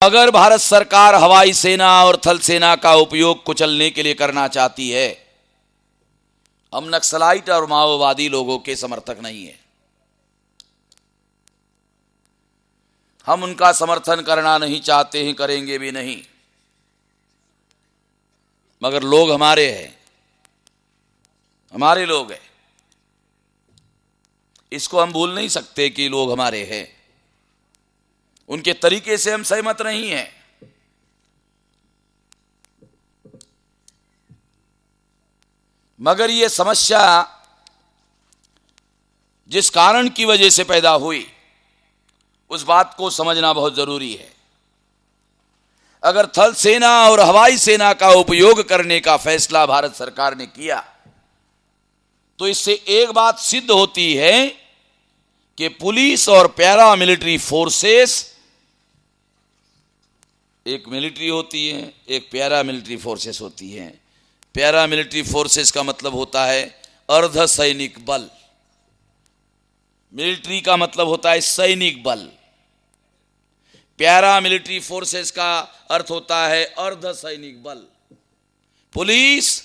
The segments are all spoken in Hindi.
अगर भारत सरकार हवाई सेना और थल सेना का उपयोग कुचलने के लिए करना चाहती है, हम नक्सलाइट और माओवादी लोगों के समर्थक नहीं है। हम उनका समर्थन करना नहीं चाहते हैं, करेंगे भी नहीं। मगर लोग हमारे हैं, हमारे लोग हैं। इसको हम भूल नहीं सकते कि लोग हमारे हैं। उनके तरीके से हम सहमत नहीं हैं। मगर यह समस्या जिस कारण की वजह से पैदा हुई, उस बात को समझना बहुत जरूरी है। अगर थल सेना और हवाई सेना का उपयोग करने का फैसला भारत सरकार ने किया, तो इससे एक बात सिद्ध होती है कि पुलिस और पैरा मिलिट्री फोर्सेस, एक मिलिट्री होती है, एक पैरा मिलिट्री फोर्सेस होती है। पैरा मिलिट्री फोर्सेस का मतलब होता है अर्ध सैनिक बल, मिलिट्री का मतलब होता है सैनिक बल। पैरा मिलिट्री फोर्सेस का अर्थ होता है अर्ध सैनिक बल। पुलिस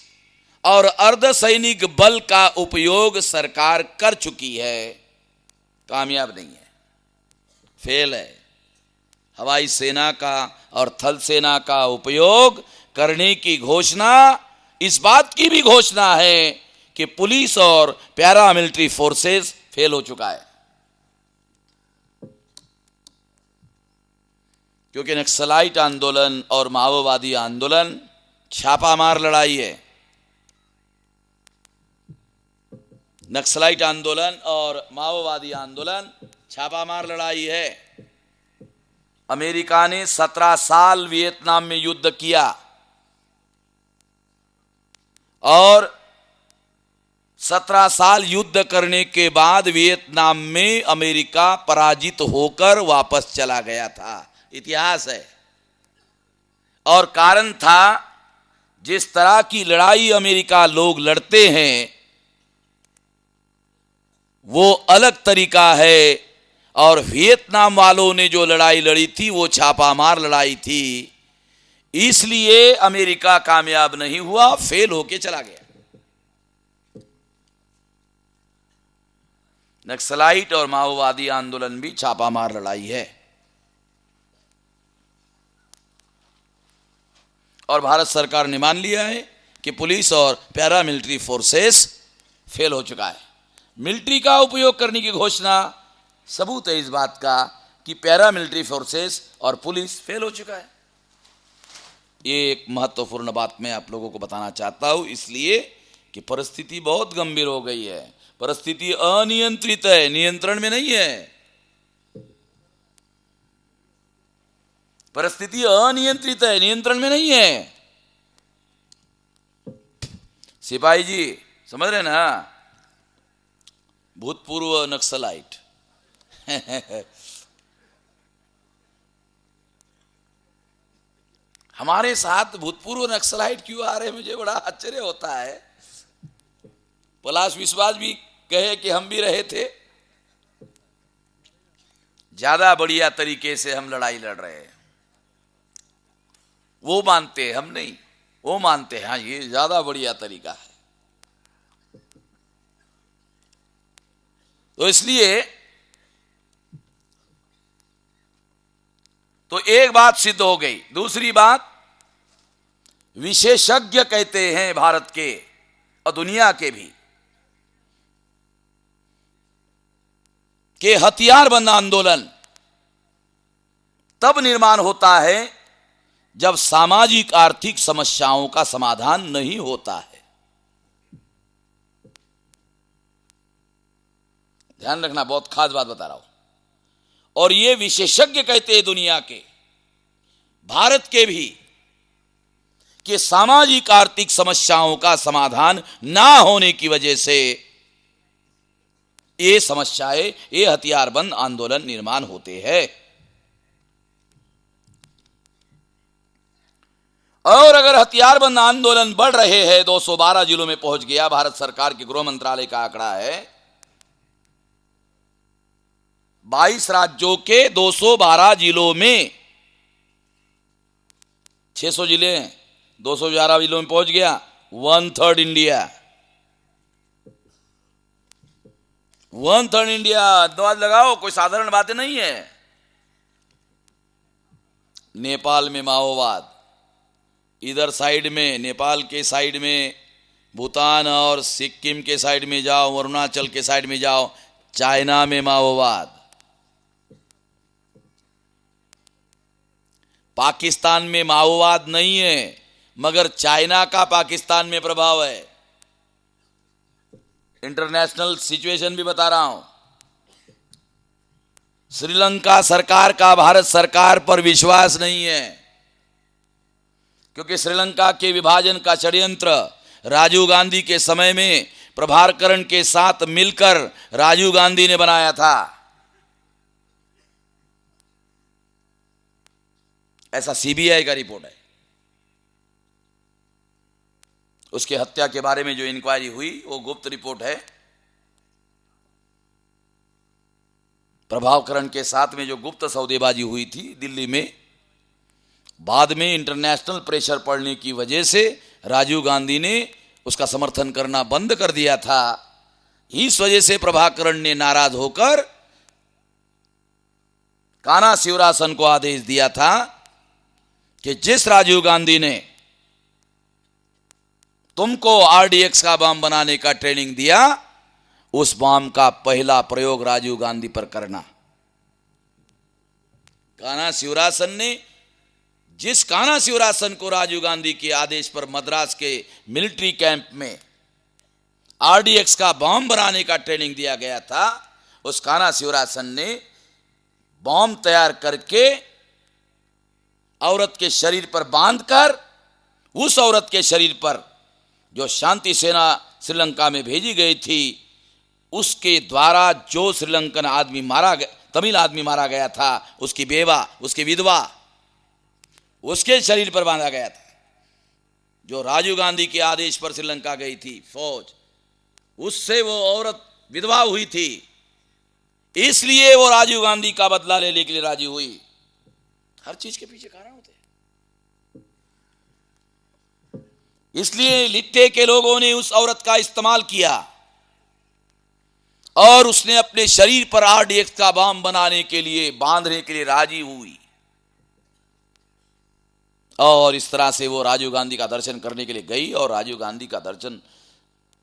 और अर्ध सैनिक बल का उपयोग सरकार कर चुकी है, कामयाब नहीं है, फेल है। हवाई सेना का और थल सेना का उपयोग करने की घोषणा इस बात की भी घोषणा है कि पुलिस और पैरा मिलिट्री फोर्सेस फेल हो चुका है। क्योंकि नक्सलाइट आंदोलन और माओवादी आंदोलन छापामार लड़ाई है। नक्सलाइट आंदोलन और माओवादी आंदोलन छापामार लड़ाई है। अमेरिका ने 17 साल वियतनाम में युद्ध किया और 17 साल युद्ध करने के बाद वियतनाम में अमेरिका पराजित होकर वापस चला गया था। इतिहास है। और कारण था, जिस तरह की लड़ाई अमेरिका लोग लड़ते हैं वो अलग तरीका है, और वियतनाम वालों ने जो लड़ाई लड़ी थी वो छापामार लड़ाई थी। इसलिए अमेरिका कामयाब नहीं हुआ, फेल होके चला गया। नक्सलाइट और माओवादी आंदोलन भी छापामार लड़ाई है। और भारत सरकार ने मान लिया है कि पुलिस और पैरा मिलिट्री फोर्सेस फेल हो चुका है। मिलिट्री का उपयोग करने की घोषणा सबूत है इस बात का कि पैरा मिलिट्री फोर्सेस और पुलिस फेल हो चुका है। ये एक महत्वपूर्ण बात मैं आप लोगों को बताना चाहता हूं, इसलिए कि परिस्थिति बहुत गंभीर हो गई है। परिस्थिति अनियंत्रित है, नियंत्रण में नहीं है। परिस्थिति अनियंत्रित है, नियंत्रण में नहीं है। सिपाही जी समझ रहे ना, भूतपूर्व नक्सलाइट हमारे साथ भूतपूर्व नक्सलाइट क्यों आ रहे हैं, मुझे बड़ा आश्चर्य होता है। पलाश विश्वास भी कहे कि हम भी रहे थे। ज्यादा बढ़िया तरीके से हम लड़ाई लड़ रहे हैं, वो मानते हैं, हम नहीं। वो मानते हैं हाँ ये ज्यादा बढ़िया तरीका है। तो इसलिए तो एक बात सिद्ध हो गई। दूसरी बात, विशेषज्ञ कहते हैं भारत के और दुनिया के भी कि हथियारबंद आंदोलन तब निर्माण होता है जब सामाजिक आर्थिक समस्याओं का समाधान नहीं होता है। ध्यान रखना, बहुत खास बात बता रहा हूं। और ये विशेषज्ञ कहते हैं दुनिया के, भारत के भी, कि सामाजिक आर्थिक समस्याओं का समाधान ना होने की वजह से ये समस्याएं, ये हथियारबंद आंदोलन निर्माण होते हैं। और अगर हथियारबंद आंदोलन बढ़ रहे हैं, 212 जिलों में पहुंच गया, भारत सरकार के गृह मंत्रालय का आंकड़ा है, 22 राज्यों के 212 जिलों में 600 जिले हैं, 211 जिलों में पहुंच गया, 1/3 इंडिया, 1/3 इंडिया। अंदाज लगाओ, कोई साधारण बातें नहीं है। नेपाल में माओवाद, इधर साइड में, नेपाल के साइड में भूटान और सिक्किम के साइड में जाओ, अरुणाचल के साइड में जाओ, चाइना में माओवाद, पाकिस्तान में माओवाद नहीं है, मगर चाइना का पाकिस्तान में प्रभाव है। इंटरनेशनल सिचुएशन भी बता रहा हूं। श्रीलंका सरकार का भारत सरकार पर विश्वास नहीं है, क्योंकि श्रीलंका के विभाजन का षड्यंत्र राजीव गांधी के समय में प्रभाकरण के साथ मिलकर राजीव गांधी ने बनाया था। ऐसा सीबीआई का रिपोर्ट है। उसके हत्या के बारे में जो इंक्वायरी हुई वो गुप्त रिपोर्ट है। प्रभाकरण के साथ में जो गुप्त सौदेबाजी हुई थी दिल्ली में, बाद में इंटरनेशनल प्रेशर पड़ने की वजह से राजीव गांधी ने उसका समर्थन करना बंद कर दिया था। इस वजह से प्रभाकरण ने नाराज होकर कान्हा शिवरासन को आदेश दिया था कि जिस राजीव गांधी ने तुमको आरडीएक्स का बम बनाने का ट्रेनिंग दिया, उस बम का पहला प्रयोग राजीव गांधी पर करना। कान्हा शिवरासन ने, जिस कान्हा शिवरासन को राजीव गांधी के आदेश पर मद्रास के मिलिट्री कैंप में आरडीएक्स का बम बनाने का ट्रेनिंग दिया गया था, उस कान्हा शिवरासन ने बम तैयार करके औरत के शरीर पर बांधकर, उस औरत के शरीर पर जो शांति सेना श्रीलंका में भेजी गई थी, उसके द्वारा जो श्रीलंकन आदमी मारा गया, तमिल आदमी मारा गया था, उसकी बेवा, उसकी विधवा, उसके शरीर पर बांधा गया था। जो राजीव गांधी के आदेश पर श्रीलंका गई थी फौज, उससे वो औरत विधवा हुई थी, इसलिए वो राजीव गांधी का बदला लेने के लिए राजी हुई। हर चीज के पीछे कारण होते हैं। इसलिए लिट्टे के लोगों ने उस औरत का इस्तेमाल किया और उसने अपने शरीर पर आरडीएक्स का बम बनाने के लिए, बांधने के लिए राजी हुई। और इस तरह से वो राजीव गांधी का दर्शन करने के लिए गई, और राजीव गांधी का दर्शन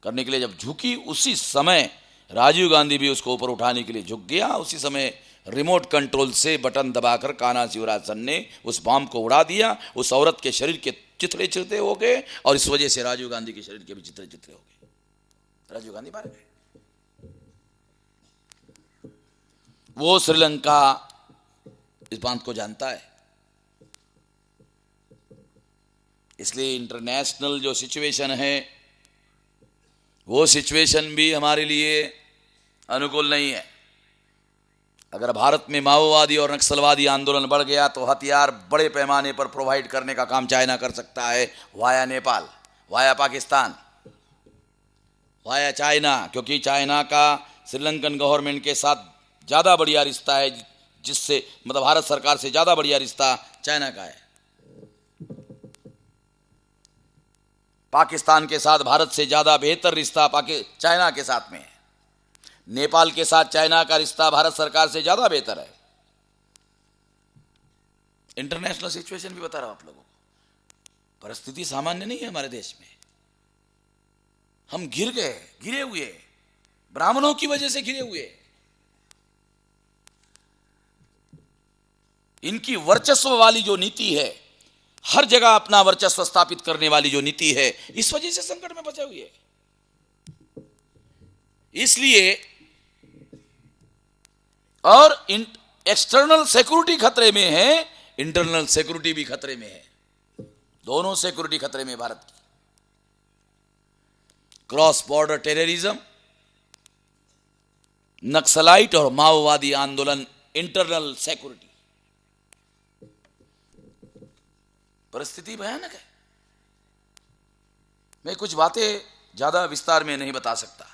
करने के लिए जब झुकी, उसी समय राजीव गांधी भी उसको ऊपर उठाने के लिए झुक गया। उसी समय रिमोट कंट्रोल से बटन दबाकर कान्हा शिवरासन ने उस बम को उड़ा दिया। उस औरत के शरीर के चित्रे चित्रे हो गए, और इस वजह से राजीव गांधी के शरीर के भी चित्रे चित्रे हो गए। राजीव गांधी मारे गए। वो श्रीलंका इस बात को जानता है। इसलिए इंटरनेशनल जो सिचुएशन है, वो सिचुएशन भी हमारे लिए अनुकूल नहीं है। अगर भारत में माओवादी और नक्सलवादी आंदोलन बढ़ गया तो हथियार बड़े पैमाने पर प्रोवाइड करने का काम चाइना कर सकता है, via Nepal, via Pakistan, via China, क्योंकि चाइना का श्रीलंकन गवर्नमेंट के साथ ज़्यादा बढ़िया रिश्ता है, जिससे मतलब भारत सरकार से ज़्यादा बढ़िया रिश्ता चाइना का है। पाकिस्तान के साथ भारत से ज़्यादा बेहतर रिश्ता चाइना के साथ में है। नेपाल के साथ चाइना का रिश्ता भारत सरकार से ज़्यादा बेहतर है। इंटरनेशनल सिचुएशन भी बता रहा हूं आप लोगों को। परिस्थिति सामान्य नहीं है हमारे देश में। हम गिरे हुए, ब्राह्मणों की वजह से गिरे हुए। इनकी वर्चस्व वाली जो नीति है, हर जगह अपना वर्चस्व स्थापित करने वाली जो नीति है, इस वजह से संकट में फंसे हुए है। इसलिए और एक्सटर्नल सिक्योरिटी खतरे में है, इंटरनल सिक्योरिटी भी खतरे में है। दोनों सिक्योरिटी खतरे में भारत की। क्रॉस बॉर्डर टेररिज्म, नक्सलाइट और माओवादी आंदोलन, इंटरनल सिक्योरिटी। परिस्थिति भयानक है। मैं कुछ बातें ज्यादा विस्तार में नहीं बता सकता।